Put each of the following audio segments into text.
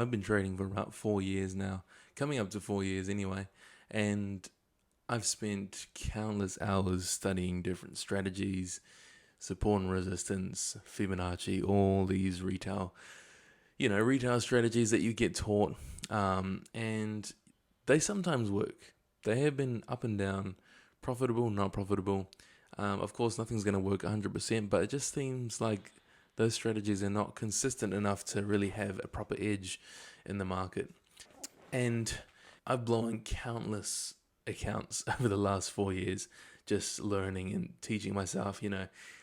I've been trading for about 4 years now, coming up to 4 years anyway, and I've spent countless hours studying different strategies, support and resistance, Fibonacci, all these retail strategies that you get taught, and they sometimes work. They have been up and down, profitable, not profitable. Of course, nothing's going to work 100%, but it just seems like those strategies are not consistent enough to really have a proper edge in the market. And I've blown countless accounts over the last 4 years just learning and teaching myself.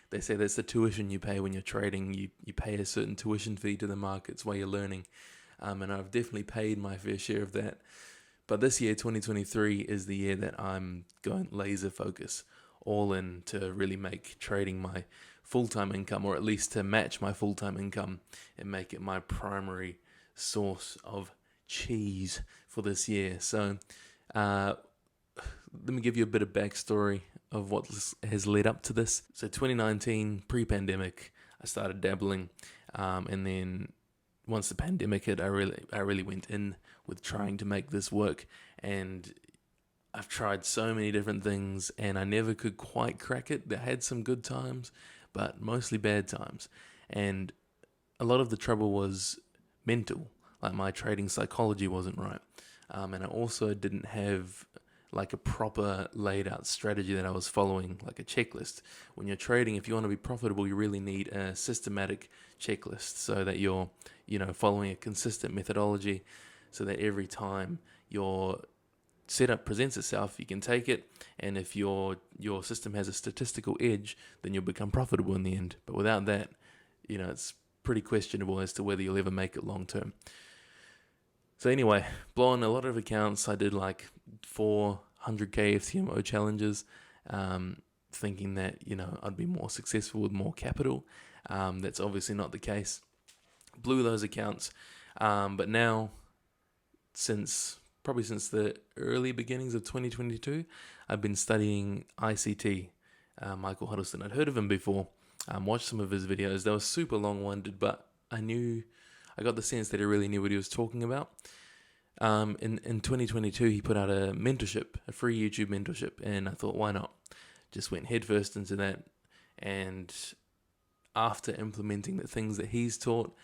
They say that's the tuition you pay when you're trading. You pay a certain tuition fee to the markets while you're learning. And I've definitely paid my fair share of that. But this year, 2023, is the year that I'm going laser focus, all in to really make trading my full-time income, or at least to match my full-time income and make it my primary source of cheese for this year. So let me give you a bit of backstory of what has led up to this. So 2019, pre-pandemic, I started dabbling, and then once the pandemic hit, I really went in with trying to make this work, and I've tried so many different things, and I never could quite crack it. I had some good times, but mostly bad times, and a lot of the trouble was mental. Like, my trading psychology wasn't right, and I also didn't have like a proper laid out strategy that I was following, like a checklist. When you're trading, if you want to be profitable, you really need a systematic checklist so that you're, following a consistent methodology, so that every time your setup presents itself, you can take it, and if your system has a statistical edge, then you'll become profitable in the end. But without that, it's pretty questionable as to whether you'll ever make it long term. So anyway, blowing a lot of accounts. I did like 400k FTMO challenges, thinking that I'd be more successful with more capital. That's obviously not the case. Blew those accounts, but now, probably since the early beginnings of 2022, I've been studying ICT. Michael Huddleston. I'd heard of him before. Watched some of his videos. They were super long-winded, but I got the sense that he really knew what he was talking about. In 2022, he put out a mentorship, a free YouTube mentorship, and I thought, why not? Just went headfirst into that, and after implementing the things that he's taught,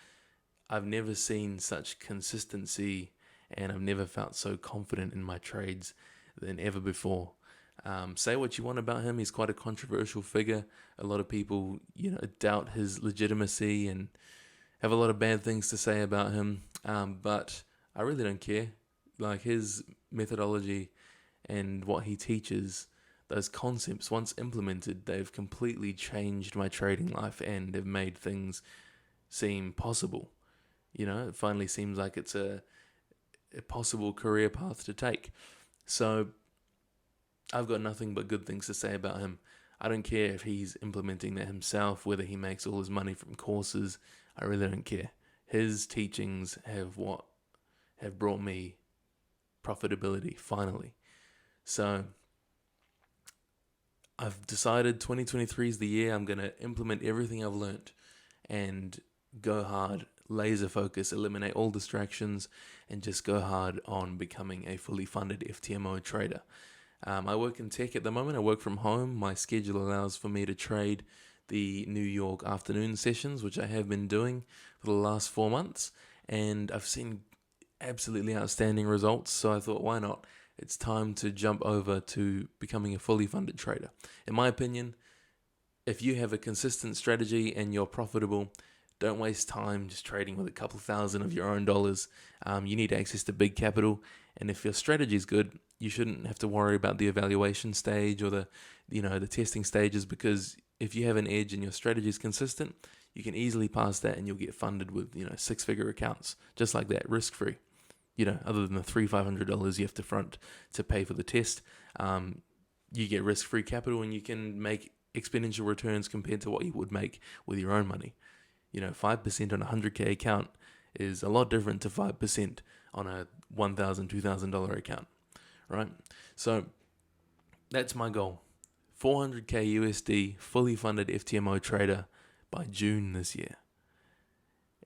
I've never seen such consistency, and I've never felt so confident in my trades than ever before. Say what you want about him, he's quite a controversial figure. A lot of people, doubt his legitimacy and have a lot of bad things to say about him, but I really don't care. Like, his methodology and what he teaches, those concepts, once implemented, they've completely changed my trading life and have made things seem possible. It finally seems like it's a possible career path to take. So I've got nothing but good things to say about him. I don't care if he's implementing that himself, whether he makes all his money from courses. I really don't care. His teachings have brought me profitability, finally. So I've decided 2023 is the year I'm going to implement everything I've learned and go hard, laser focus, eliminate all distractions, and just go hard on becoming a fully funded FTMO trader. I work in tech at the moment. I work from home. My schedule allows for me to trade the New York afternoon sessions, which I have been doing for the last 4 months, and I've seen absolutely outstanding results. So I thought, why not? It's time to jump over to becoming a fully funded trader. In my opinion, if you have a consistent strategy and you're profitable, don't waste time just trading with a couple thousand of your own dollars. You need access to big capital, and if your strategy is good, you shouldn't have to worry about the evaluation stage or the testing stages, because if you have an edge and your strategy is consistent, you can easily pass that and you'll get funded with six-figure accounts just like that, risk-free. Other than the $300-500 you have to front to pay for the test, you get risk-free capital and you can make exponential returns compared to what you would make with your own money. 5% on a 100K account is a lot different to 5% on a $1,000, $2,000 account, right? So that's my goal. 400K USD, fully funded FTMO trader by June this year.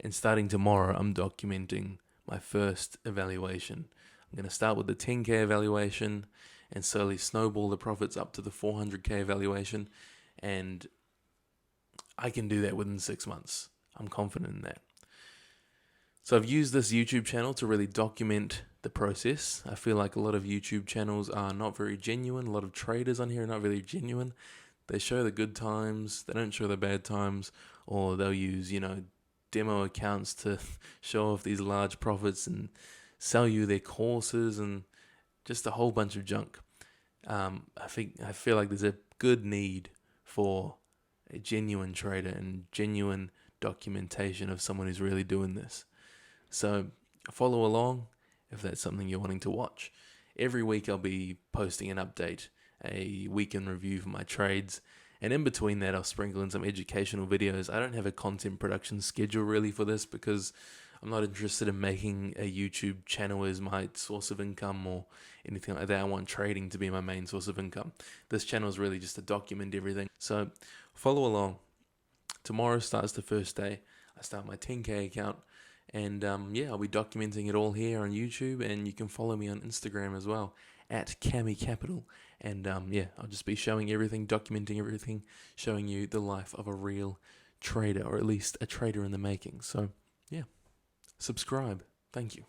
And starting tomorrow, I'm documenting my first evaluation. I'm going to start with the 10K evaluation and slowly snowball the profits up to the 400K evaluation. And I can do that within 6 months. I'm confident in that. So I've used this YouTube channel to really document the process. I feel like a lot of YouTube channels are not very genuine. A lot of traders on here are not really genuine. They show the good times, they don't show the bad times, or they'll use, demo accounts to show off these large profits and sell you their courses and just a whole bunch of junk. I feel like there's a good need for a genuine trader and genuine documentation of someone who's really doing this. So follow along if that's something you're wanting to watch. Every week I'll be posting an update, a weekend review for my trades, and in between that I'll sprinkle in some educational videos. I don't have a content production schedule really for this because I'm not interested in making a YouTube channel as my source of income or anything like that. I want trading to be my main source of income. This channel is really just to document everything. So follow along. Tomorrow starts the first day. I start my 10K account. And I'll be documenting it all here on YouTube, and you can follow me on Instagram as well at Cami Capital. And I'll just be showing everything, documenting everything, showing you the life of a real trader, or at least a trader in the making. So subscribe. Thank you.